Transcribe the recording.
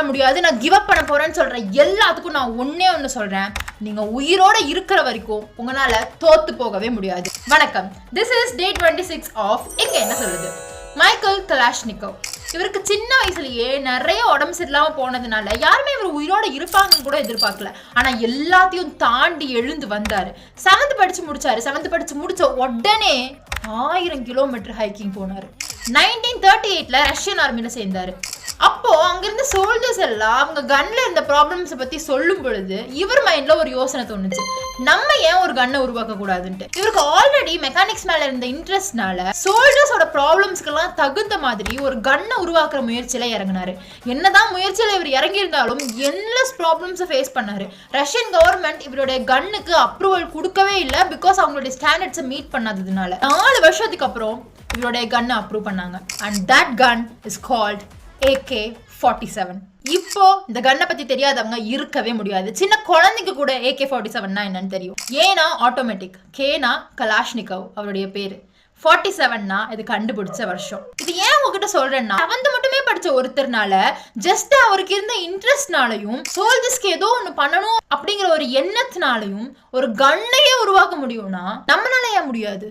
முடியாது, நான் give up பண்ண போறேன்னு சொல்றேன் எல்லாத்துக்கும் நான் ஒண்ணு சொல்றேன், நீங்க உயிரோட இருக்கிற வரைக்கும் உங்களால தோத்து போகவே முடியாது. வணக்கம், திஸ் இஸ் டே 26 ஆஃப் இங்க என்ன சொல்லுது. மைக்கேல் கலாஷ்னிகோவ் இவருக்கு சின்ன வயசுலயே நிறைய உடம்பு சரியில்லாம போனதுனால யாருமே இவர் உயிரோட இருப்பாங்கன்னு கூட எதிர்பார்க்கல. ஆனா எல்லாத்தையும் தாண்டி எழுந்து வந்தாரு. 7th படிச்சு முடிச்சாரு. 7th படிச்சு முடிச்ச உடனே 1000 கிலோமீட்டர் ஹைக்கிங் போனாரு. 1938ல ரஷ்யன் ஆர்மில சேர்ந்தாரு. அப்போ அங்கிருந்த சோல்ஜர்ஸ் எல்லாம் அவங்க கன்ல இருந்த ப்ராப்ளம்ஸ் பத்தி சொல்லும் பொழுது இவர் மைண்ட்ல ஒரு யோசனை தோணுச்சு, நம்ம ஏன் ஒரு கன்னை உருவாக்க கூடாதுன்ட்டு. இவருக்கு ஆல்ரெடி மெக்கானிக்ஸ் மேல இருந்த இன்ட்ரெஸ்ட்னால சோல்ஜர்ஸோட ப்ராப்ளம்ஸ்க்கெல்லாம் தகுந்த மாதிரி ஒரு கன்னை உருவாக்குற முயற்சியில இறங்கினாரு. என்னதான் முயற்சியில இவர் இறங்கி இருந்தாலும் என்லெஸ் ப்ராப்ளம்ஸை ஃபேஸ் பண்ணாரு. ரஷ்யன் கவர்மெண்ட் இவருடைய கன்னுக்கு அப்ரூவல் கொடுக்கவே இல்லை, பிகாஸ் அவங்களுடைய ஸ்டாண்டர்ட்ஸை மீட் பண்ணாததுனால. 4 வருஷத்துக்கு அப்புறம் இவருடைய கன்னை அப்ரூவ் பண்ணாங்க. And that gun is called AK-47. இப்போ இந்த கன்னை பத்தி தெரியாதவங்க இருக்கவே முடியாது. சின்ன குழந்தைக்கு கூட AK-47னா என்னன்னு தெரியும். ஏன்னா ஆட்டோமேட்டிக், கேனா கலாஷ்னிகோவ் அவருடைய பேரு, 47னா இது கண்டுபிடிச்ச வருஷம். இது ஏன் உங்ககிட்ட சொல்றேன்னா, 7th மட்டுமே படிச்ச ஒருத்தர்னால ஜஸ்ட் அவருக்கு இருந்த இன்ட்ரெஸ்ட்னாலையும் சோல்ஜர்ஸ்க்கு ஏதோ ஒண்ணு பண்ணணும் அப்படிங்கிற ஒரு எண்ணத்தினாலையும் ஒரு கன்னையே உருவாக்க முடியும்னா நம்மளால ஏன் முடியாது?